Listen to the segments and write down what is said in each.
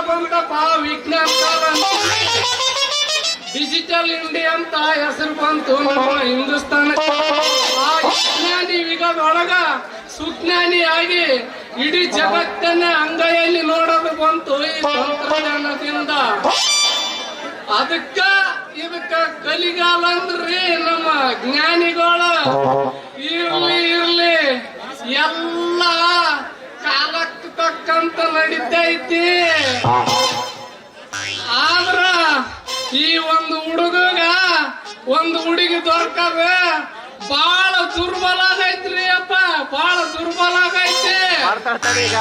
ಬಂತಪ್ಪ ವಿಜ್ಞಾನ digital India ಅಂತ ಹೆಸರು ಬಂತು ನಮ್ಮ ಹಿಂದೂಸ್ತಾನ. ಆ ವಿಜ್ಞಾನಿ ಯುಗದೊಳಗ ಸುಜ್ಞಾನಿಯಾಗಿ ಇಡೀ ಜಗತ್ತನ್ನ ಅಂಗೈಯಲ್ಲಿ ನೋಡೋದು ಬಂತು ಈ ತಂತ್ರಜ್ಞಾನದಿಂದ. ಅದಕ್ಕ ಇದಕ್ಕ ಕಲಿಗಾಲ ಅಂದ್ರಿ ನಮ್ಮ ಜ್ಞಾನಿಗಳು ಇರ್ಲಿ ಎಲ್ಲ ಕಾಲಕ್ಕೆ ತಕ್ಕಂತ ನಡೀತೈತಿ. ಆದ್ರ ಈ ಒಂದು ಹುಡುಗ ಒಂದು ಹುಡುಗಿ ದೊರಕದ ಬಾಳ ದುರ್ಬಲ ಆಗೈತ್ರಿ ಅಪ್ಪ, ಬಾಳ ದುರ್ಬಲ ಆಗೈತಿ. ಈಗ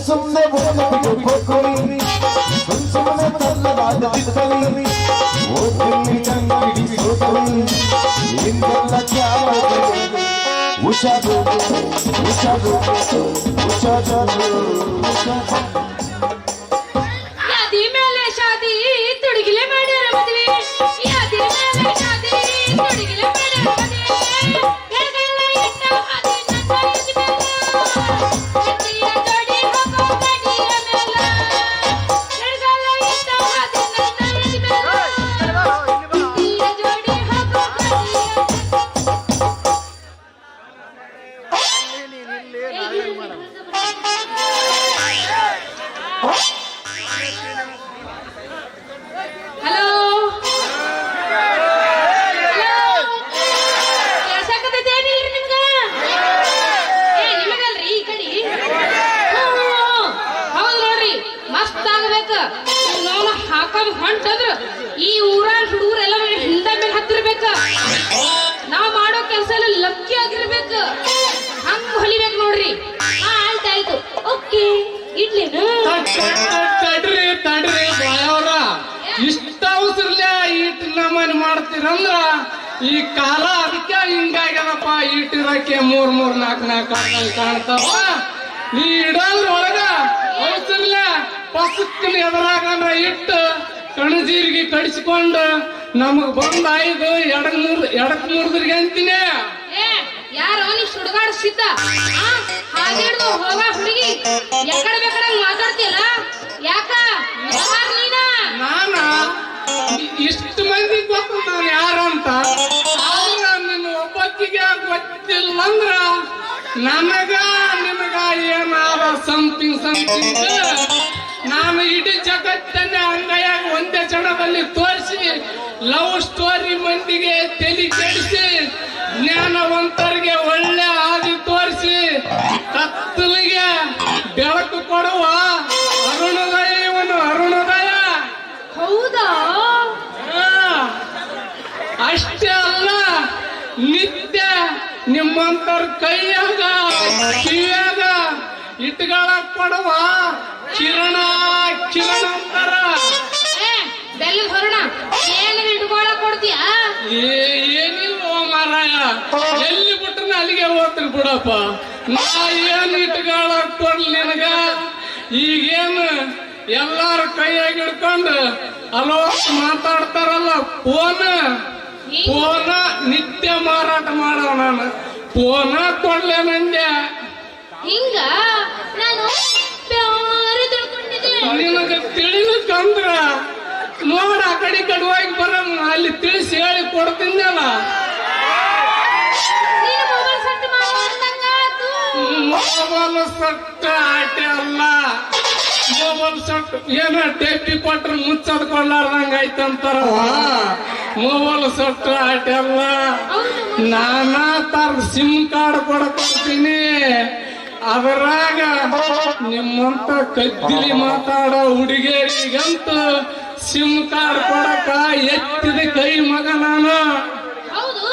ಸುಮ್ಮನೆ ಸುಮ್ಮನೆ ತಲ್ಲದಾಡಿ ಓದ್ತೀನಿ ಹಿಂದೆಲ್ಲ ಹುಷಾರು ಹುಷಾರು ಹುಷಾರು ಯಾದಿ ಮೇಲೆ ಶಾದಿ ತುಡುಗಿಲೆ ಮಾಡ್ಯಾರ ಮದುವೆ, ಯಾದಿ ಮೇಲೆ ಶಾದಿ ತುಡುಗಿಲೆ ಮಾಡ್ಯಾರ ಮದುವೆ. ಎಡಗಲ್ಲ ಇಟ್ಟ ಹಾದಿ ನನ್ನ ಇದ್ದ ಮೇಲೆ ಗಟ್ಟಿಯ ಜೋಡಿ ಹೋಗೋ ಗಡಿಯ ಮೇಲೆ. ಎಡಗಲ್ಲ ಇಟ್ಟ ಹಾದಿ ನನ್ನ ಇದ್ದ ಮೇಲೆ ಗಟ್ಟಿಯ ಜೋಡಿ ಹೋಗೋ ಹಲೋ ಕೇಳ್ಸಾಕತೈತೇನಿಲ್ರಿ ನಿಮ್ಗ? ನಿಮಗಲ್ರಿ ಈ ಕಡೆ. ಹೌದು ನೋಡ್ರಿ, ಮಸ್ತ್ ಆಗ್ಬೇಕ. ನೋನ ಹಾಕದ್ ಹೊಂಟದ್ರ ಈ ಊರಾಳ ಹುಡುಗರೆಲ್ಲ ಹಿಂದ ಮೇಲೆ ಹತ್ತಿರ್ಬೇಕ. ನಾವ್ ಮಾಡೋ ಕೆಲಸ ಎಲ್ಲ ಲಕ್ಕಿ ಆಗಿರ್ಬೇಕ. ಹಂಗ ಹೊಲಿಬೇಕು ನೋಡ್ರಿ. ಆಯ್ತಾಯ್ತು, ಓಕೆ ಇಡ್ಲೇನು? ತಡ್ರಿ ಬಾಯವ್ರ, ಇಷ್ಟ ಅವಸರ್ಲೆ ಈಟ್ ನಮನ್ ಮಾಡ್ತೀರಂದ್ರ ಈ ಕಾಲ ಅದಕ್ಕೆ ಹಿಂಗಾಗ್ಯದಪ್ಪ. ಈಟಿರಕ್ಕೆ 3 4 ಕಾಣ್ತಾವ. ಈ ಇಡಲ್ರೊಳಗ ಅವಸರ್ಲೆ ಪಸಕ್ಕಿನ ಎದುರಾಗನ ಇಟ್ಟು ಕಣಜೀರಿಗೆ ಕಡಿಸ್ಕೊಂಡು ನಮಗ್ ಬಂದ 5 ಎಡಕ್ ಮುರಿದ್ರಿಗೆ ಅಂತೀನಿ. ಯಾರೋ ನೀ ಸುಡುಗಾಡಿಸಿದ್ದ ಹಾದಿಡ್ದು ಹೋಗ ಹುಡುಗಿ ಎಕಡೆ ಬೇಕಡೆ ಮಾತಾಡ್ತಿಯಲ್ಲ, ಯಾಕ ನಾನ ಇಷ್ಟು ಮಂದಿ ಗೊತ್ತ ನಾನು ಯಾರಂತ. ಆದ್ರ ನಿನ್ನ ಒಬ್ಬಕ್ಕಿಗೆ ಗೊತ್ತಿಲ್ಲ ಅಂದ್ರ ನನಗ ನಿನಗ ಏನಾರ ಸಮಥಿಂಗ್ ನಾನು ಇಡೀ ಜಗತ್ತನ್ನ ಅಂಗೈಯಾಗ ಒಂದೇ ಕ್ಷಣದಲ್ಲಿ ತೋರಿಸಿ ಲವ್ ಸ್ಟೋರಿ ಮಂದಿಗೆ ತಲೆ ಕೆಡಿಸಿ ಜ್ಞಾನವಂತರಿಗೆ ಒಳ್ಳೆ ಹಾದಿ ತೋರಿಸಿ ಕತ್ತಲಿಗೆ ಬೆಳಕು ಕೊಡುವ ಅರುಣೋದಯ ಇವನು ಅರುಣೋದಯ. ಹೌದಾ? ಅಷ್ಟೇ ಅಲ್ಲ, ನಿತ್ಯ ನಿಮ್ಮಂತರ ಕೈಯಾಗ ಕಿವಿಯಾಗ ಇಟ್ಗಳ ಕೊಡುವ ಕಿರಣ ಅಂತಾರ. ಬೆಲ್ಲ ಹೊರಣ ಏನ್ ಇಟ್ಕೊಳ ಕೊಡ್ತೀಯ? ಏನಿಲ್ಲ ಮಾರಾಯ, ಎಲ್ಲಿ ಬಿಟ್ರನ ಅಲ್ಲಿಗೆ ಹೋಗ್ತೀನಿ ಬಿಡಪ್ಪ. ನಾ ಏನ್ ಇಟ್ಗಳ ಕೊಡ್ಲಿ ನಿನಗ? ಈಗೇನು ಎಲ್ಲಾರ ಕೈಯಾಗ ಹಿಡ್ಕೊಂಡು ಅಲೋ ಮಾತಾಡ್ತಾರಲ್ಲ, ಫೋನ ನಿತ್ಯ ಮಾರಾಟ ಮಾಡವ. ನಾನು ಫೋನ ಕೊಡ್ಲೆ ನಂದೆ. ಹಿಂಗ ನಾನು ಬ್ಯಾರೆ ತಿಳ್ಕೊಂಡಿದ್ದೆ. ನಿನಗ ತಿಳಿಲಿಕ್ಕಂದ್ರ ನೋಡ ಆ ಕಡೆ ಹೋಗಿ ಬರಮ್, ಅಲ್ಲಿ ತಿಳಿಸಿ ಹೇಳಿ ಕೊಡ್ತೀನಲ್ಲ. ಮೊಬೈಲ್ ಸೆಟ್ ಮಾಡ್ದಂಗಾತು. ಮೊಬೈಲ್ ಸೆಟ್ ಆಟೆ ಅಲ್ಲ, ಮೊಬೈಲ್ ಸೆಟ್ ಏನ ಟೇಪಿ ಕೊಟ್ರೆ ಮುಚ್ಚದ್ ಕೊಳ್ಳಾರ್ದಂಗ ಐತಂತಾರವ. ಮೊಬೈಲ್ ಸೆಟ್ ಆಟೆ ಅಲ್ಲ, ನಾನಾ ತರ ಸಿಮ್ ಕಾರ್ಡ್ ಕೊಡ್ತೀನಿ. ಅದರಾಗ ನಿಮ್ಮಂತ ಕದ್ದಿಲಿ ಮಾತಾಡೋ ಹುಡುಗಿಯರಿಗಂತ ಸಿಮ್ ಕಾರ್ಡ್ ಕೊಡಕ ಎತ್ತಿದ ಕೈ ಮಗ ನಾನು. ಹೌದು,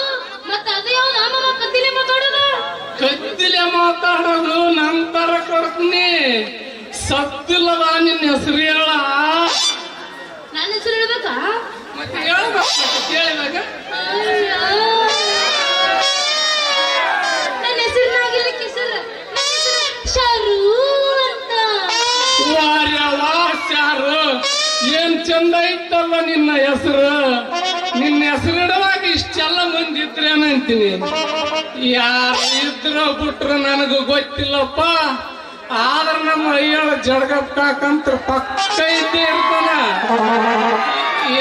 ಮತ್ತೆ ಅದೇ ಕದ್ದಿಲೆ ಮಾತಾಡೋದು. ಕತ್ತಿಲೆ ಮಾತಾಡೋದು ನಂತರ ಕೊಡ್ತೀನಿ. ಸತ್ತಿಲ್ಲದ ನಿನ್ನ ಹೆಸರು ಹೇಳ. ನನ್ನ ಹೆಸರು ಹೇಳ್ಬೇಕಾ? ಮತ್ತೆ ಹೇಳ್ಬೇಕು ಕೇಳಿದಾಗ. ನನ್ನ ಹೆಸರಿನಾಗಿಲ್ಲ ಹೆಸರು ಶಾರು ಅಂತ. ವಾರ್ಯಾರು ಏನ್ ಚಂದ ಇತ್ತಲ್ಲ ನಿನ್ನ ಹೆಸರು. ನಿನ್ನ ಹೆಸರು ಇಡುವಾಗ ಇಷ್ಟೆಲ್ಲ ಮಂದಿ ಇದ್ರೇನಂತೀನಿ. ಯಾರು ಇದ್ರ ಬಿಟ್ರು ನನಗೂ ಗೊತ್ತಿಲ್ಲಪ್ಪ. ಆದ್ರ ನಮ್ಮ ಅಯ್ಯಳ ಜಡ್ಗಪ್ಪ ಕಾಕಂತ ಪಕ್ಕ ಇದ್ದೇ ಇರ್ತಾನ.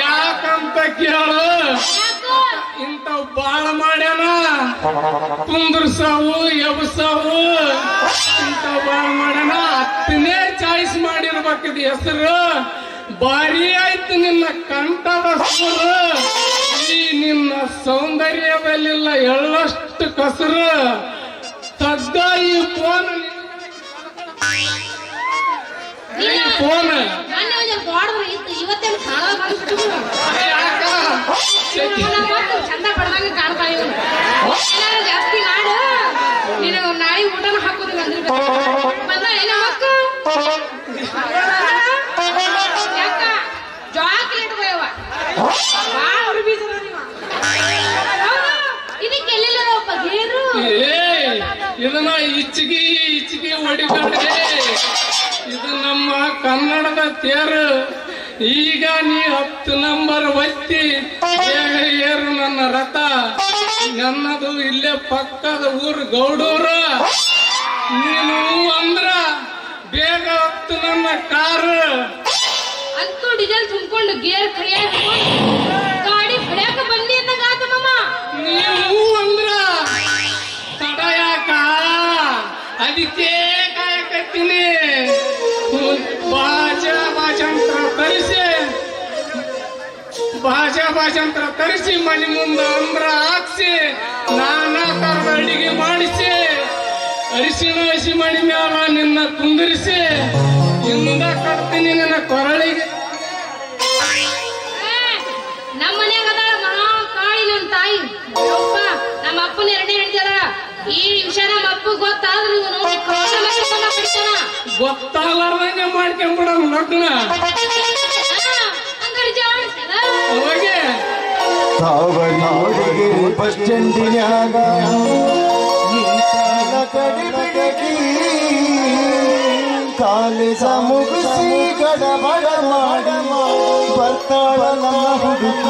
ಯಾಕಂತ ಕೇಳು, ಇಂಥವ್ ಬಾಳ ಮಾಡ್ಯಾನ. ಕುಂದ್ರಸಾವು ಎಬ್ಸಾವು ಇಂಥವ್ ಬಾಳ ಮಾಡ್ಯಾನ. ಹತ್ತನೇ ಚಾಯ್ಸ್ ಮಾಡಿರ್ಬೇಕಿದ್ ಹೆಸರು. ಭಾರಿ ಆಯ್ತು ನಿನ್ನ ಕಂಠದ ಸುರು. ಈ ನಿನ್ನ ಸೌಂದರ್ಯದಲ್ಲಿಲ್ಲ ಎಳ್ಳಷ್ಟು ಕಸರು. ತಗ್ಗ ಈ ಫೋನ್ ಫೋನ್ ಇವತ್ತೇನು ಚಂದ ಪಡ್ದಂಗ ಕಾಣ್ತಾ ಇವನು. ಜಾಸ್ತಿ ಮಾಡು, ನೀನು ನಾಯಿ ಊಟನ ಹಾಕೋದು ಬಂದ ಏನ ಮಕ್ಕು ಯಾಕ ಜಾಕ್ಲೇಟ್ ಬಯವ ಬಾಳ ಬೀಜ ಇದಕ್ಕೆ ಎಲ್ಲಿಲ್ಲಪ್ಪ ಗೇರು. ಇದನ್ನ ಇಚ್ಚಿಗೆ ಹೊಡಿಬೇಡ್ರಿ. ಇದು ನಮ್ಮ ಕನ್ನಡದ ತೇರು. ಈಗ ನೀ 10 ನಂಬರ್ ಒತ್ತಿ ಬೇಗ ಏರು ನನ್ನ ರಥ. ನನ್ನದು ಇಲ್ಲೇ ಪಕ್ಕದ ಊರು ಗೌಡೂರು. ನೀನು ಅಂದ್ರ ಬೇಗ 10 ನನ್ನ ಕಾರು. ಅಂತೂ ಡೀಸೆಲ್ ತುಂಬಿಕೊಂಡು ಗೇರ್ ಕೈಯಾಗ ಗಾಡಿ ಹೊಡ್ಯಾಕ ಬಂದಿ ಅಂದಂಗ ಆತ ಮಮ್ಮ. ನೀವು ಅಂದ್ರ ತಡ ಯಾಕ? ಅದಕ್ಕೆ ಕಾಯಕತ್ತೀನಿ. ಭಾಜಂತ್ರ ತರಿಸಿ ಮನೆ ಮುಂದ ಅಂದ್ರ ಹಾಕ್ಸಿ ನಾನಾ ತರದ ಅಡಿಗೆ ಮಾಡಿಸಿ ಅರಿಶಿಣ ಹಸಿ ಮಣಿ ಮ್ಯಾಲ ನಿನ್ನ ಕುಂದಿರಿಸಿ ಹಿಂದ ಕಟ್ತೀನಿ ನಿನ್ನ ಕೊರಳಿಗೆ. ನಮ್ಮ ಮನ್ಯಾಗ ಅದಾಳ ಮಹಾ ಕಾಳಿ ನನ್ನ ತಾಯಿ. ಯಪ್ಪ ನಮ್ಮ ಅಪ್ಪನ ಎರಡನೇ ಹೆಂಡತಿ ಅದಾಳ. ಈ ವಿಷಯ ನಮ್ಮ ಅಪ್ಪ ಗೊತ್ತಾದ್ರೆ ಗೊತ್ತಾಗಲಾರ್ದಂಗೆ ಮಾಡ್ಕೊಂಡ್ಬಿಡ ಲಗ್ನ. ಅವಾಗೆ ತಾವರಿಗೆ ಬಸ್ ಸ್ಟ್ಯಾಂಡಿನ್ಯಾಗ ನಿಂತಾಗ ಕಡಿಬಿಡಗಿ ಕಾಲೇಜ ಮುಗಿಸಿ ಗಡಬಡ ಮಾಡ ಬರ್ತಾಳ ನನ್ನ ಹುಡುಗಿ,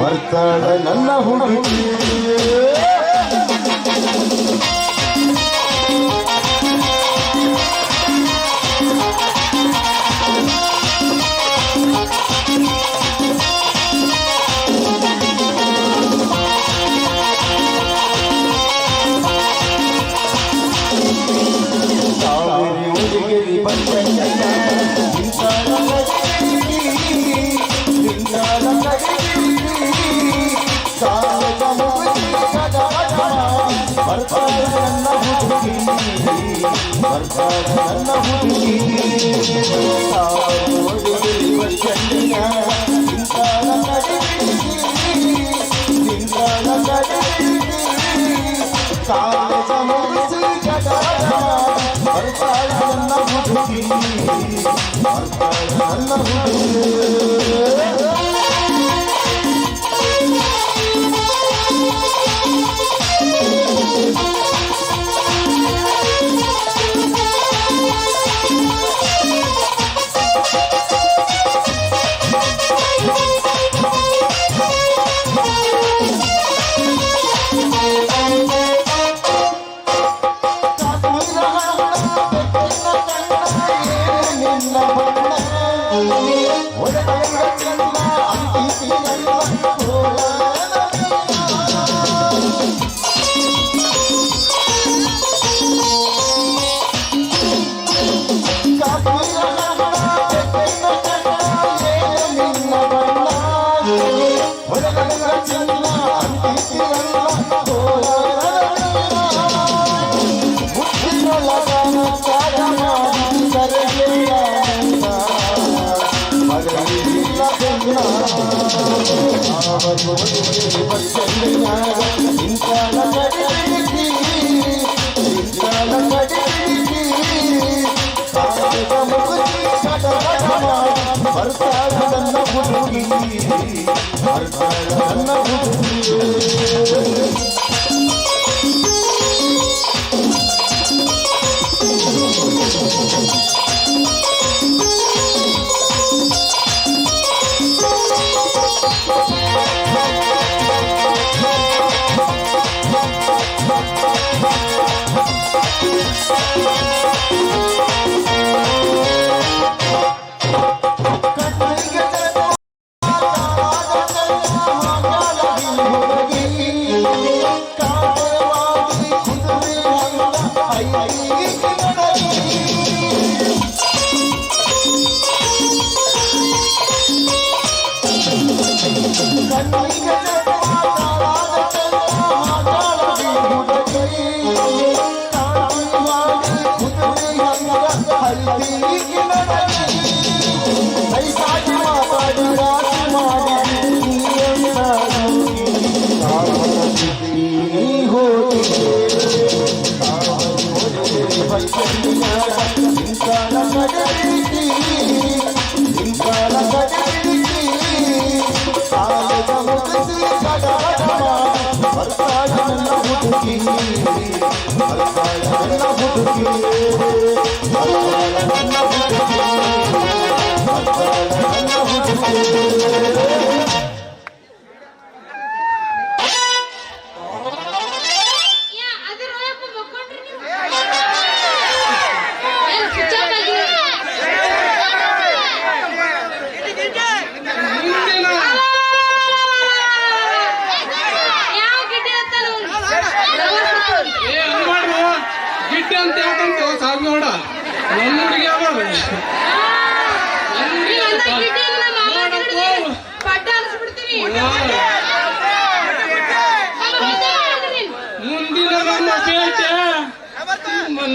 ಬರ್ತಾಳ ನನ್ನ ಹುಡುಗಿ. Thank you. ಬರ್ತಾಳ ನನ್ನ ಹುಡುಗಿ ಯಾ ಅದ್ರ ಒಳಗೆ ಮಕ್ಕೊಂಡ್ರಿ ನೀವು ಏನ್ ಸ್ವಿಚ್ ಆಫ್ ಆಗಿದೆ ಮುಂದಿನ ಯಾವ ಗಿಡ್ಡೆ ಅಂತ ಏ ಮಾಡ್ರು ಗಿಡ್ಡೆ ಅಂತ ಯಾಕಂತ ಸಾಬ್ ನೋಡ ನಮ್ಮ ಹುಡುಗಿ ಆಗ್ಬಾರ್ದು ಪಡ್ಡ ಅನ್ಸ್ಬಿಡ್ತೀನಿ ಮುಂದಿನ ನಮ್ಮ ಪೇಟೆ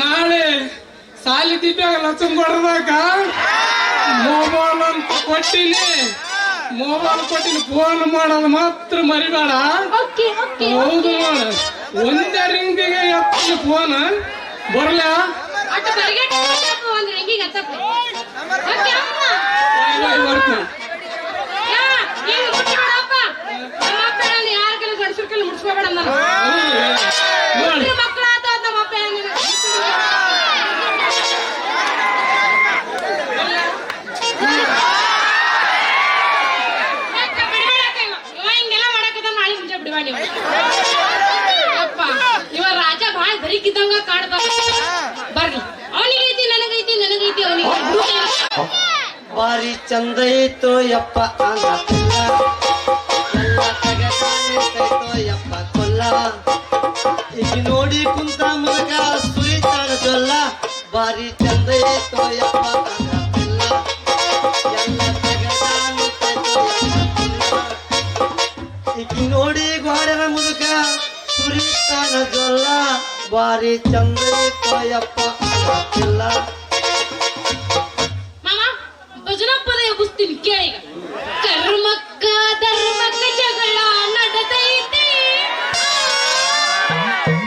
ನಾಳೆ ಸಾಲಿ ದೀಪಾಗ ಲಕ್ಷನ್ ಕೊಡ್ಬೇಕ ಮೊಬೈಲ್ ಅಂತ ಕೊಟ್ಟಿನಿ ಫೋನ್ ಮಾಡೋದು ಮಾತ್ರ ಮರಿಬೇಡ ಓಕೆ ಓಕೆ ಹೌದು ನೋಡ ಒಂದೇ ರಿಂಗಿಗೆ ಎತ್ತಿ ಫೋನ್ ಬರ್ಲ ಅಟ್ಟು ಬರಿಗಟ್ಟ ಒಂದು ರಿಂಗಿಗೆ ಹತ್ತಪ್ಪ ಓಕೆ ಅಮ್ಮ ಬರ್ತೀನಿ ಯಾ ಏನು ಮುಟ್ಬೇಡಪ್ಪ ನಮ್ಮ ಮಕ್ಕಳನ್ನ ಯಾರ ಕೈಲಿ ಗಂಡಸರ ಕೈಲಿ ಮುಟ್ಸ್ಕೋಬೇಡ ನಾನು ನೋಡಿ ಮಕ್ಕಳ ಆತ ನಮ್ಮ ಅಪ್ಪ ಹಿಂಗೆಲ್ಲ ಮಾಡಕತ್ತ ನಾಳೆ ಮುಂಜೆ ಬಿಡುವ ನೀವು ಅಪ್ಪ ಇವ ರಾಜ ಭಾಳ ಬರಿಕಿದ್ದಂಗ ಕಾಡ್ಬಾರ ಬರ್ಲಿ ಅವನಿಗೈತಿ ನನಗೈತಿ ಅವನಿಗೆ ಬಾರಿ ಚಂದ ಐತೋ ಯಪ್ಪ ಅನ್ನ ಎಲ್ಲ ತಗದಾನಿರ್ತೈತೋ ಯಪ್ಪ ಕೊಲ್ಲ ಈಗ ನೋಡಿ ಕುಂತ ಮಗ ಸುರಿತಾಳ ಜೊಲ್ಲ ಬಾರಿ ಚಂದ ಐತೋ ಯಪ್ಪ ಅನ್ನ ಎಲ್ಲ ತಗದಾನಿರ್ತೈತೋ ಯಪ್ಪ ಕೊಲ್ಲ ಈಗ ನೋಡಿ ಗೋಡೆನ ಮುದುಕ ಸುರಿತಾಳ ಜೊಲ್ಲ ಬಾರಿ ಚಂದ ಐತೋ ಯಪ್ಪ ಅನ್ನ ಮಾಮ ಭಜನಾ ಪದ ಎಬ್ಬಿಸ್ತೀನಿ ಕೇಳಿಗ ಕರ್ಮಕ್ಕ ಧರ್ಮಕ್ಕ ಜಗಳ ನಡೆದೈತಿ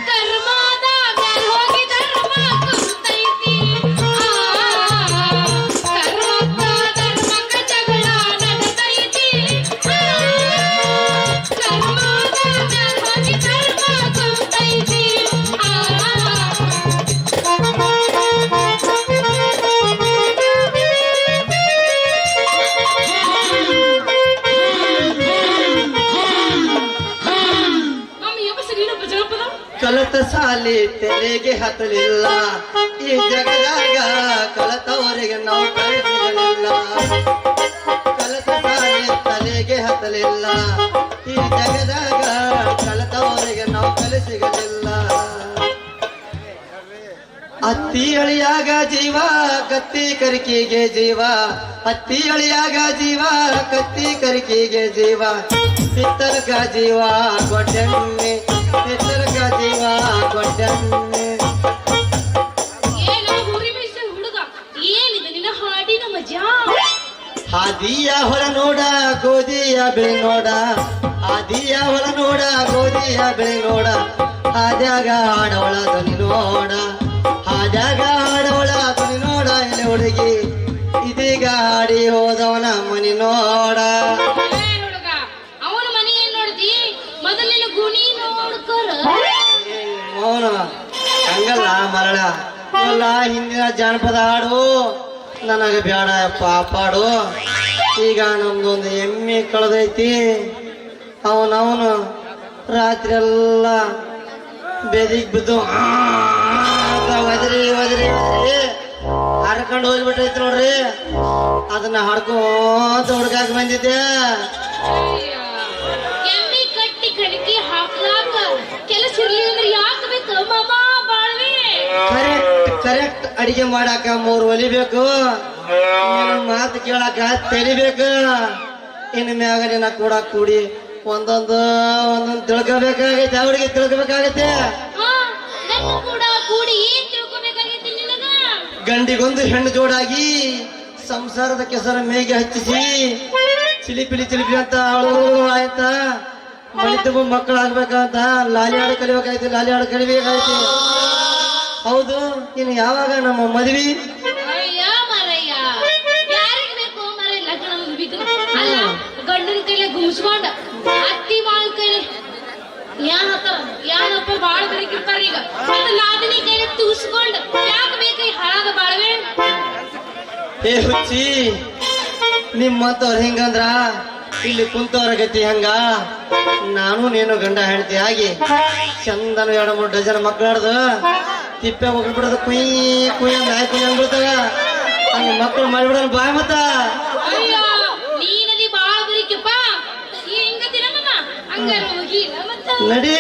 ಧರ್ಮದ ಮ್ಯಾಲ್ ಹೋಗಿ ಧರ್ಮ ಕುಂತೈತಿ ಕರ್ಮಕ್ಕ ಧರ್ಮಕ್ಕ ಜಗಳ ನಡೆದೈತಿ ಕರ್ಮದ ಮ್ಯಾಲ್ ಹೋಗಿ ಧರ್ಮ ಕುಂತೈತಿ ಕಲತ ಸಾಲಿ ತೆರೆಗೆ ಹತ್ತಲಿಲ್ಲ ಈ ಜಗದಾಗ ಕಲತವರಿಗೆ ನಾವು ಕಳಿಸಿರಲಿಲ್ಲ ಕಲತ ಸಾಲಿ ತಲೆಗೆ ಹತ್ತಲಿಲ್ಲ ಈ ಜಗದಾಗ ಕಲತವರಿಗೆ ನಾವು ಕಲಿಸಿಗಲಿಲ್ಲ ಅತ್ತಿ ಅಳಿಯಾಗ ಜೀವ ಕತ್ತಿ ಕರಿಕೆಗೆ ಜೀವ ಅತ್ತಿ ಅಳಿಯಾಗ ಜೀವ ಕತ್ತಿ ಕರಿಕೆಗೆ ಜೀವ ಪಿತ್ತರ್ಗ ಜೀವ ಗೊಡ್ಡೆಣ್ಣೆ ಪಿತ್ತರ್ಗ ಜೀವ ಗೊಡ್ಡೆಣ್ಣೆ ಏನೋ ಹುರಿ ಮೀಸೆ ಹುಡುಗ ಏನಿದೆ ನಿನ್ನ ಹಾಡಿನ ಮಜಾ ಹಾದಿಯ ಹೊರ ನೋಡ ಗೋಧಿಯ ಬೆಳೆ ನೋಡ ಹಾದಿಯ ಹೊರ ನೋಡ ಗೋಧಿಯ ಬೆಳೆ ನೋಡ ಹಾದ್ಯಾಗ ಆಡವಳ ಧ್ವನಿ ನೋಡ ಹಾದ್ಯಾಗ ಆಡವಳ ಧ್ವನಿ ನೋಡ ಎಲೆ ಹುಡುಗಿ ಇದೀಗ ಆಡಿ ಹೋದವನ ಮನಿ ನೋಡ ಹುಡುಗ ಅವನು ಹಂಗಲ್ಲ ಮರಳ ಅಲ್ಲ ಹಿಂದಿನ ಜಾನಪದ ಹಾಡು ನನಗೆ ಬೇಡ ಪಾಪಾಡು. ಈಗ ನಮ್ದೊಂದು ಎಮ್ಮೆ ಕಳೆದೈತಿ. ಅವನವನು ರಾತ್ರಿ ಎಲ್ಲ ಬೆದಿಗ್ ಬಿದ್ದು ಒದರಿ ಒದರಿ ಒದರಿ ಹರ್ಕೊಂಡು ಹೋಗ್ಬಿಟ್ಟೈತಿ ನೋಡ್ರಿ. ಅದನ್ನ ಹಡ್ಕೊಂತ ಹುಡ್ಕಾಕ್ ಬಂದಿದ್ದೆ. ಎಮ್ಮಿ ಕಟ್ಟಿ ಕಣಕಿ ಹಾಕ್ಲಾಕ ಕೆಲಸ ಇರ್ಲಿ ಅಂದ್ರೆ ಯಾಕೆ ಬೇಕು ಮಾಮ ಬಾಳ್ವೆ? ಕರೆಕ್ಟ್ ಅಡಿಗೆ ಮಾಡಾಕ 3 ಒಲಿ ಬೇಕು. ಮಾತು ಕೇಳಾಕ ತೆರಿಬೇಕು. ಇನ್ನು ಮ್ಯಾಗ ನಿನ್ನ ಕೂಡ ಕೂಡಿ ಒಂದೊಂದು ತಿಳ್ಕೊಬೇಕಾಗೈತೆ. ಅವಳಿಗೆ ತಿಳ್ಕೊಬೇಕಾಗತ್ತೆ. ನನ್ನ ಕೂಡ ಕೂಡಿ ಏನ್ ತಿಳ್ಕೊಬೇಕಾಗೈತಿ ನಿನಗ? ಗಂಡಿಗೊಂದು ಹೆಣ್ಣು ಜೋಡಾಗಿ ಸಂಸಾರದ ಕೆಸರ ಮೇಗೆ ಹಚ್ಚಿಸಿ ಚಿಲಿಪಿಲಿ ಅಂತ ಅವಳು ಆಯ್ತಾ ಮನೆ ತುಂಬ ಮಕ್ಕಳು ಆಗ್ಬೇಕಂತ ಲಾಲಿ ಹಾಡು ಕಲಿಬೇಕಾಯ್ತು. ಲಾಲಿ ಹಾಡು ಕಲಿಬೇಕಾಯ್ತು. ಹೌದು, ಇನ್ನು ಯಾವಾಗ ನಮ್ಮ ಮದ್ವಿ? ಅಯ್ಯ ಮರಯ್ಯ, ಯಾರಿಗ್ ಬೇಕು ಮರ ಲಗ್ನ ಮುಗ್ಬೇಕು? ಅಲ್ಲ, ಗಂಡನ ಕೈಲೆ ಗುಮ್ಸ್ಕೊಂಡ ಅತ್ತಿ ಮಾಳ ಕೈಲೆ ಯಾನಪ್ಪ ಬಾಳ ಬರೀಕಿರ್ತಾರ. ಈಗ ಲಾದಿನಿ ಕೈಲೆ ತೂಸ್ಕೊಂಡ್ ಯಾಕೆ ಬೇಕು ಈ ಹಾಳಾದ ಬಾಳ್ವೆ? ಏ ಹುಚ್ಚಿ, ನಿಮ್ಮಂತವ್ರ ಹಿಂಗಂದ್ರ ಇಲ್ಲಿ ಕುಂತವ್ರ ಗತಿ ಹಂಗ. ನಾನು ನೀನು ಗಂಡ ಹೆಂಡತಿ ಆಗಿ ಚಂದನ 2-3 ಡಜನ್ ಮಕ್ಕಳಾಡ್ದು ತಿಪ್ಪೆ ಹೋಗ್ಬಿಡೋದು ಕುಯ್ ಕುಯ್ ನಾಯಿ ಕುಯ್ ಅಂದ್ಬಿಡ್ತಾಗ. ಹಂಗ ಮಕ್ಕಳು ಮಾಡಿಬಿಡೋಣ ಬಾಯ್ ಮತ್ತ. ಅಯ್ಯೋ ನೀನಲ್ಲಿ ಬಾಳ ಬರೀಕಪ್ಪ. ಹಿಂಗತಿ ನಮ್ಮಮ್ಮ ಹಂಗಾರ ಹೋಗಿಲ್ಲ ಮತ್ತ ನಡಿ.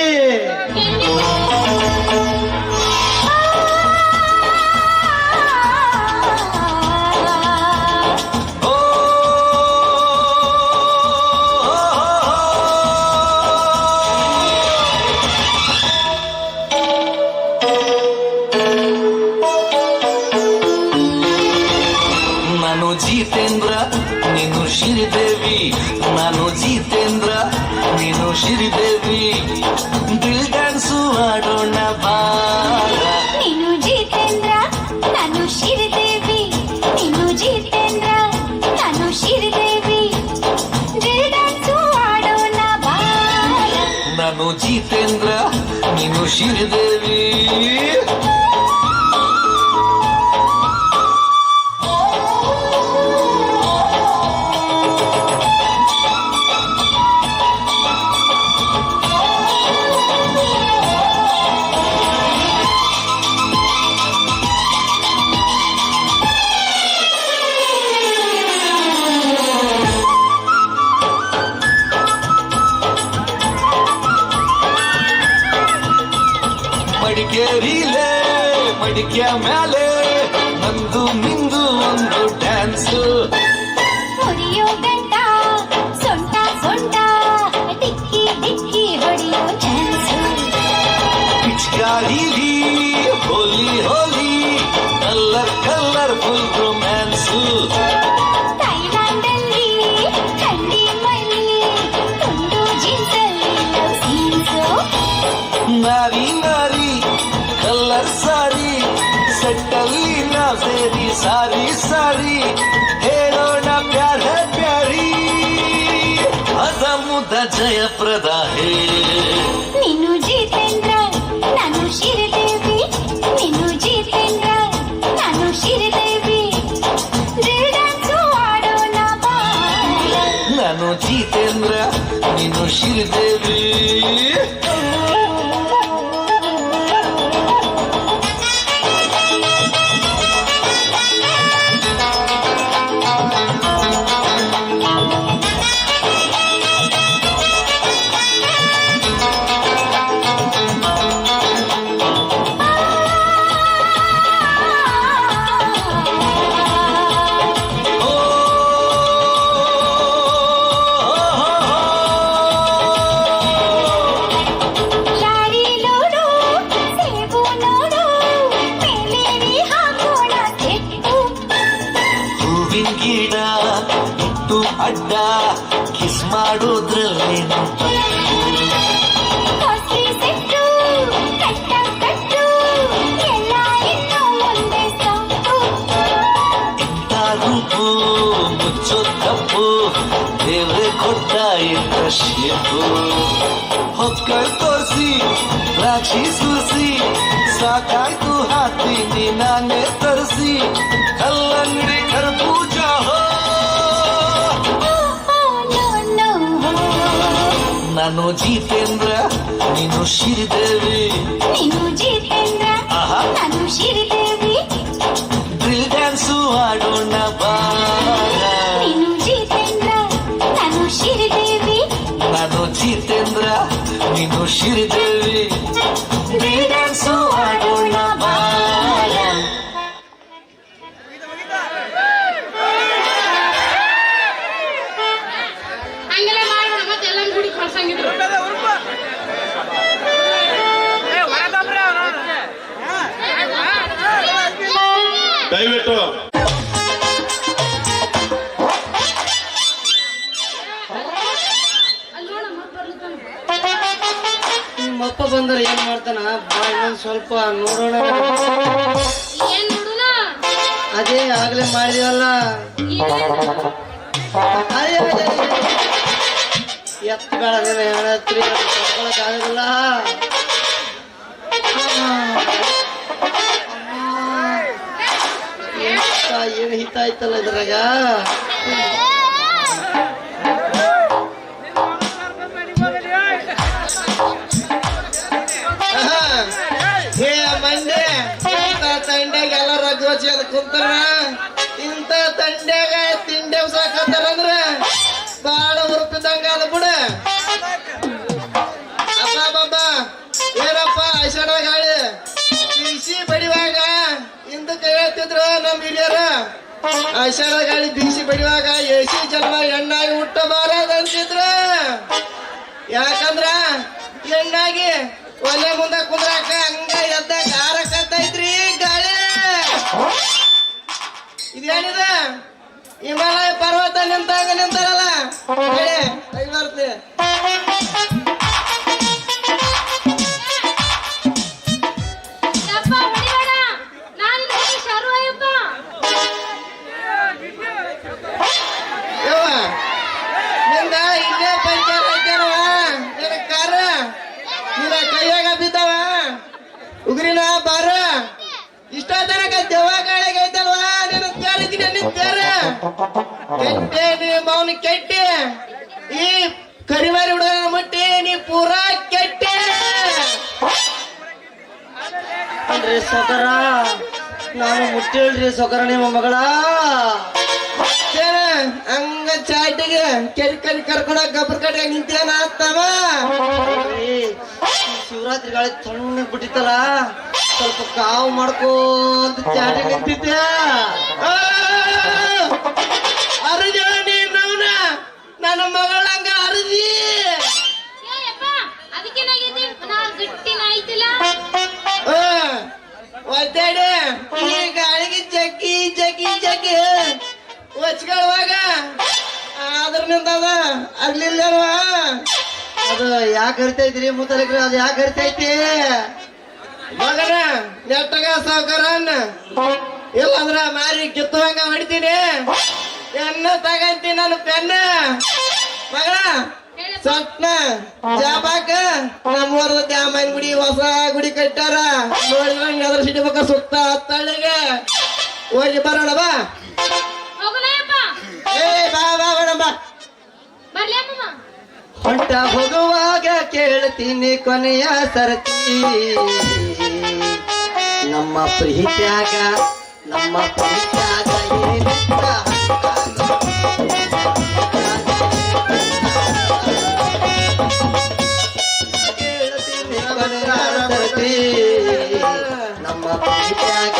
ನಾನು ಜಿತೇಂದ್ರ ನೀನು ಶ್ರೀದೇವಿ, ನಾನು ಜಿತೇಂದ್ರ ನೀನು ಶ್ರೀದೇವಿ, ದಿಲ್ ಡ್ಯಾನ್ಸು ಆಡೋಣ ಬಾರ. ನೀನು ಜಿತೇಂದ್ರ ನಾನು ಶ್ರೀದೇವಿ, ನೀನು ಜಿತೇಂದ್ರ ನಾನು ಶ್ರೀದೇವಿ, ದಿಲ್ ಡ್ಯಾನ್ಸು ಆಡೋಣ ಬಾರ. ನಾನು ಜಿತೇಂದ್ರ ನೀನು ಶ್ರೀದೇವಿ. ಮಡಿಕೇರಿಲೇ ಮಡಿಕೆಯ ಮ್ಯಾಲೆ ನಂದು ನಿಂದು ಒಂದು ಡ್ಯಾನ್ಸು. ಹೊಡೆಯೋ ಗಂಟ ಸೊಂಟ ಸೊಂಟ ಡಿಕ್ಕಿ ಡಿಕ್ಕಿ ಹೊಡೆಯೋ ಚಾನ್ಸು. ಪಿಚ್ಕಾರಿಲಿ ಹೋಲಿ ಹೋಲಿ ಕಲ್ಲರ್ ಕಲರ್ಫುಲ್ ರೊಮ್ಯಾನ್ಸು. ಥೈಲ್ಯಾಂಡಲ್ಲಿ ಥಂಡಿ ಮಲ್ಲಿ ತುಂಡು ಜೀನ್ಸಲ್ಲಿ ಲವ್ ಸೀನ್ಸು. ನಾರಿ ನಾರಿ ಕಲ್ಲರ್ ಸಾರಿ ಸೆಟ್ಟಲ್ಲಿ ನಾ ಸೇರಿ ಸಾರಿ ಸಾರಿ ಹೇಳೋಣ ಪ್ಯಾರ ಪ್ಯಾರಿ ಅದ ಮುದ ಜಯಪ್ರದ ಹೇ. ನೀನು ಜಿತೇಂದ್ರ ನಾನು ಶ್ರೀದೇವಿ, ನೀನು ಜಿತೇಂದ್ರ ನಾನು ಶ್ರೀದೇವಿ, ದಿಲ್ ಡ್ಯಾನ್ಸು ಆಡೋಣ ಬಾರ. ನಾನು ಜಿತೇಂದ್ರ ನೀನು ಶ್ರೀದೇವಿ. ಲಾರಿ ಲೋಡು ಸೇಬು ನೋಡು ಮೇಲೇರಿ ಹಾಕೋಣ ತೆಕ್ಕು. ಹೂವಿನ ಗಿಡ ಇಟ್ಟು ಅಡ್ಡ ಕಿಸ್ ಮಾಡೋದ್ರಲ್ಲೇನು ಕಾಸ್ಟ್ಲಿ ಸೆಟ್ಟು ಕಟ್ಟ ಕಟ್ಟು ಎಲ್ಲ ಇನ್ನು ಮುಂದೆ ಸಾಕು. ಇಂಥ ರೂಪು ಮುಚ್ಚೋ ತಪ್ಪು ದೇವ್ರೆ ಕೊಟ್ಟ ಇಂಥ ಶೇಪು ಹೊಕ್ಕಳ್ ತೋರಿಸಿ ದ್ರಾಕ್ಷಿ ಸೂಸಿ ಸಾಕಾಯ್ತು ಹಾಕ್ತೀನಿ ನಾನೇ ತರಿಸಿ ಕಲ್ಲಂಗಡಿ ಕರ್ಬೂಜ ಹೋ ನೋ ನಾನು ಜಿತೇಂದ್ರ ನೀನು ಶ್ರೀದೇವಿ ನೀನು ಜಿತೇಂದ್ರ ಆಹಾ. ನಾನು ಶ್ರೀದೇವಿ ಡ್ರಿಲ್ ಡ್ಯಾನ್ಸು ಆಡೋಣ ಬಾರ ನೀನು ಜಿತೇಂದ್ರ ನಾನು ಶ್ರೀದೇವಿ ನಾನು ಜಿತೇಂದ್ರ ನೀನು ಶ್ರೀದೇವಿ ಡ್ರಿಲ್ ಡ್ಯಾನ್ಸು ಆಡೋಣ ಬಾರ ಹಂಗೆಲ್ಲ ಮಾಡೋಣ ಮತ್ತೆ ಎಲ್ಲ ಗುಡಿ ಕಳ್ಸಂಗಿದ್ರು ದಯವಿಟ್ಟು ಅಲ್ಲಿ ನೋಡ ಮತ್ತೆ ಬರ್ಲಿಕ್ಕಾನ. ನಿಮ್ಮಪ್ಪ ಬಂದ್ರೆ ಏನ್ ಮಾಡ್ತಾನ ಬಾ ಇನ್ನೊಂದ್ ಸ್ವಲ್ಪ ನೋಡೋಣ ಏನ್ ನೋಡುನ ಅದೇ ಆಗ್ಲೇ ಮಾಡಿದೀವಲ್ಲ ಅಯ್ಯೋ ಎತ್ತ ಬೇಡ ನೀನು ಹೇಳತ್ರಿ ಕರ್ಕೊಳಕ್ ಆಗೋದಿಲ್ಲ ಏನ್ ಹಿತ ಆಯ್ತಲ್ಲ ಇದ್ರಾಗ ಹೇ ಮಂಡೆ ಇಂಥ ತಂಡ್ಯಾಗ ಎಲ್ಲ ರಗ್ಗೋಚಿ ಅದ್ ಕುಂತಾರ ಇಂಥ ತಂಡ್ಯಾಗ ತಿಂಡಿ ಸಾಕತ್ತಾರಂದ್ರ ಬಾಳ ಹುರುಪಿದಂಗ ಅದ ಬಿಡ ಅಬ್ಬ ಏನಪ್ಪ ಐಷಾಢ ಗಾಳಿ ಬಿಸಿ ಬಡಿವಾಗ ಹಿಂದಕ್ಕೆ ಹೇಳ್ತಿದ್ರು ನಮ್ ಹಿರಿಯರ ಐಷಾಢ ಗಾಳಿ ಬಿಸಿ ಬಡಿವಾಗ ಎಸಿ ಜನ್ಮ ಎಣ್ಣಾಗಿ ಹುಟ್ಟಬಾರದು ಅಂತಿದ್ರು ಯಾಕಂದ್ರ ಎಣ್ಣಾಗಿ ಒಲೆ ಮುಂದ ಕುಂದ್ರಾಕ ಹಂಗ ಎದ್ದ ಕಾರಕತ್ತೈತ್ರಿ ಗಾಳಿ ಇದೇನಿದ ಹಿಮಾಲಯ ಪರ್ವತ ನಿಂತಾಗ ನಿಂತಾರಲ್ಲ ಗಾಳಿ ಕೈ ಬರ್ತಿ ಯಪ್ಪ ಹೊಡಿಬೇಡ ನಾನು ನೋಡಿ ಶರ್ವಯ್ಯಪ್ಪ ಯವ್ವ ನಿಂದ ಇಲ್ಲೇ ಪಂಚರ್ ಹಾಕ್ಯಾರವ ನಿನ್ನ ಕಾರ ನಿನ್ನ ಕೈಯಾಗ ಬಿದ್ದವ ಉಗ್ರಿನ ಬಾರ ಇಷ್ಟ ತನಕ ದೆವ್ವ ಗಾಳಿಗೆ ಐತಲ್ವಾ ನಿನ್ನ ತೇರಿದ್ದೀನಿ ನಿನ್ ತೇರ ಕೆಟ್ಟೆ ನೀ ಮೌನ ಕೆಟ್ಟೆ ಈ ಕರಿವಾರಿ ಹುಡುಗನ ಮುಟ್ಟಿ ನೀ ಪೂರಾ ಕೆಟ್ಟೆ ಅಲ್ರಿ ಸೊಕರ ನಾನು ಮುಟ್ಟಿಲ್ರಿ ಸೊಕರ ನಿಮ್ಮ ಮಗಳ ಏನ ಹಂಗ ಚಾಟಿಗೆ ಕೆರಿ ಕರ್ಕೊಂಡ ಗಬ್ಬರ್ ಕಡೆ ನಿಂತೇನ ಅಂತವ ಶಿವರಾತ್ರಿ ಗಾಳಿ ತಣ್ಣಗ್ ಬಿಟ್ಟಿತ್ತಲ್ಲ ಸ್ವಲ್ಪ ಕಾವು ಮಾಡ್ಕೋಂತ ಚಾಟಿಗೆ ನಿಂತಿದ್ದೆ ಅರಜ ನೀನವನ ನನ್ನ ಮಗಳಂಗ ಅರಜಿ ಯಪ್ಪ ಅದಕ್ಕೇನಾಗೈತಿ ನಾ ಗಟ್ಟಿನ ಐತಿಲ್ಲ ಒದ್ದಾಡೆ ಈ ಗಾಳಿಗೆ ಜಗ್ಗಿ ಒಚ್ಕೊಳ್ಳುವಾಗ ಅದ್ರನಿಂದ ಅದ ಅರ್ಲಿಲ್ಲವಾ ಅದು ಯಾಕೆ ಹರಿತೈತ್ರಿ ಮುತ್ತಲಿಕ್ರಿ ಅದು ಯಾಕೆ ಹರಿತೈತಿ ಮಗನ ನೆಟ್ಟಗ ಸಾವುಕಾರನ್ನ ಇಲ್ಲಂದ್ರ ಮಾರಿ ಕಿತ್ತುವಂಗ ಹೊಡಿತೀನಿ ಪೆನ್ನ ತಗಂತೀನಿ ನಾನು ಪೆನ್ನ ಮಗಳ ಸಟ್ನ ಜಾಬಾಕ ನಮ್ಮೂರದ ದ್ಯಾಮನ್ ಗುಡಿ ಹೊಸ ಗುಡಿ ಕಟ್ಟಾರ ನೋಡಿದಂಗ ಅದ್ರ ಸಿಡಿಬೇಕ ಸುತ್ತ ಹತ್ತಳ್ಳಿಗೆ ಹೋಗಿ ಬರೋಣ ಬಾ ಹೋಗೋಣ ಯಪ್ಪ ಏ ಬಾ ಬರೋಣ ಬಾ ಬರ್ಲಿ ಅಮ್ಮ ಹೊಂಟ ಹೋಗುವಾಗ ಕೇಳ್ತೀನಿ ಕೊನೆಯ ಸರತಿ ನಮ್ಮ ಪ್ರೀತ್ಯಾಗ ಏನಿತ್ತ ಕೇಳ್ತೀನಿ ಕೊನೆಯ ಸರತಿ ನಮ್ಮ ಪ್ರೀತ್ಯಾಗ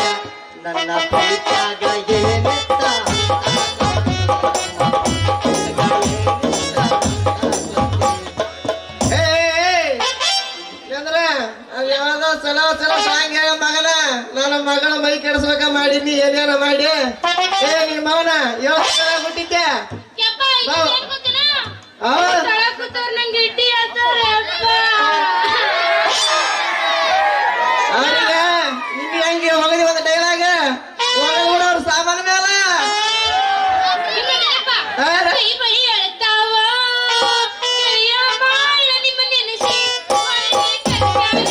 ನನ್ನ ಪ್ರೀತ್ಯಾಗ ಏನಿತ್ತ ಸಲ ಸಾಂಗ್ ಹೇಳ ಮಗನ ನನ್ನ ಮಗಳ ಮೈ ಕೆಡಿಸ್ಬೇಕ ಮಾಡೀನಿ ಏನೇನ ಮಾಡಿ ಏ ನಿಮ್ಮ ಮಗನ ಯೋಚನೆ ಬಿಟ್ಟಿದ್ದೆ ಯಪ್ಪ ಬಾ. ಏನ್ ಗೊತ್ತಿಲ್ಲ ಆ? ತಳ ಕೂತವ್ರು ನಂಗೆ ಇಡ್ಡಿ ಆತಾರೆ ಯಪ್ಪ ಅವ್ರಿಗೆ ನಿಮ್ಗೆ ಹೆಂಗೆ ಹೊಗದಿ ಒಂದು ಡೈಲಾಗ ಹೊಗದ್ ಅವ್ರ ಸಾಮಾನ ಮೇಲೆ ಇನ್ನೊಂದೇನಪ್ಪ? ಆ? ಕೈ ಬೈ ಅಳ್ತಾವ, ಗೆಳೆಯ ಬಾಳ ನಿಮ್ಮ ನೆನೆಸಿ, ಒಳಗೆ ಕಟ್ಟಾಳ.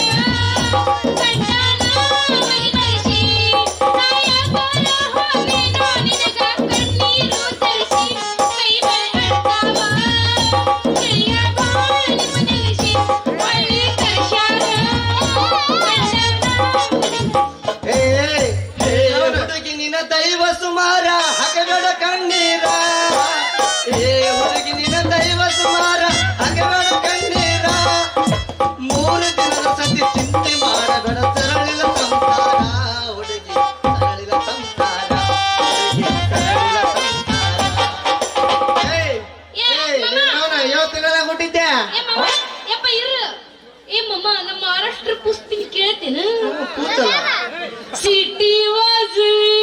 ಕೂತಲ್ಲ सिटी वाजली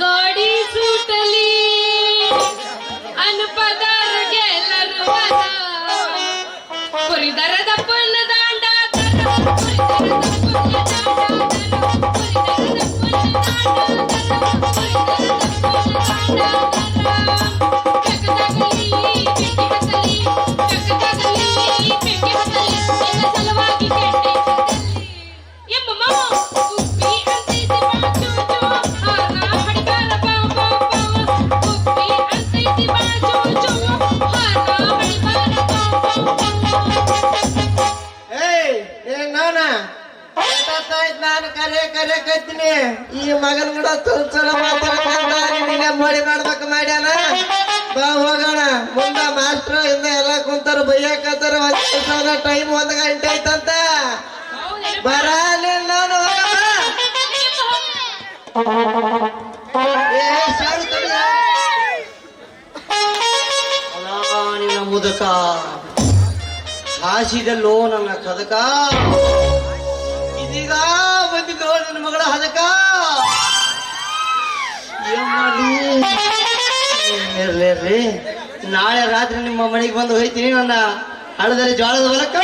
गाडी सुटली अन पदार गेला रुवादा परिदाराचा पण दांडा ಏನ್ ನಾನ ಗೊತ್ತಾಯ್ತು ನಾನು ಕರೆ ಕತ್ತೀನಿ ಈ ಮಗನ್ ಕೂಡ ಚಲೋ ಮಾತಾಡಕ ಮಳಿ ಮಾಡ್ಬೇಕು ಮಾಡ್ಯಾನ ಬಾ ಹೋಗೋಣ ಮುಂದ ಮಾಸ್ಟರ್ ಇಂದ ಎಲ್ಲ ಕುಂತಾರ ಬೈಯಾಕತ್ತಾರ ಟೈಮ್ 1 ಗಂಟೆ ಐತಂತ ಬರಲಿಲ್ಲ ನಾನು ಹೋಗಮ್ಮ. ಏ ಸಾರು ತಡಿಯ. ಅಲಾ ನಿನ್ನ ಮುದಕ ಹಾಸಿದಲ್ಲೋ ನನ್ನ ಕದಕ ಇದೀಗ ಬಂದಿದ್ದೋ ನನ್ನ ಮಗಳ ಹದಕ ಏನ್ ಮಾಡ್ಲಿ ಇರ್ಲಿ ನಾಳೆ ರಾತ್ರಿ ನಿಮ್ಮ ಮನೆಗೆ ಬಂದು ಹೋಯ್ತೀನಿ ನನ್ನ ಹಳದಲ್ಲಿ ಜೋಳದ ಹೊಲಕ್ಕ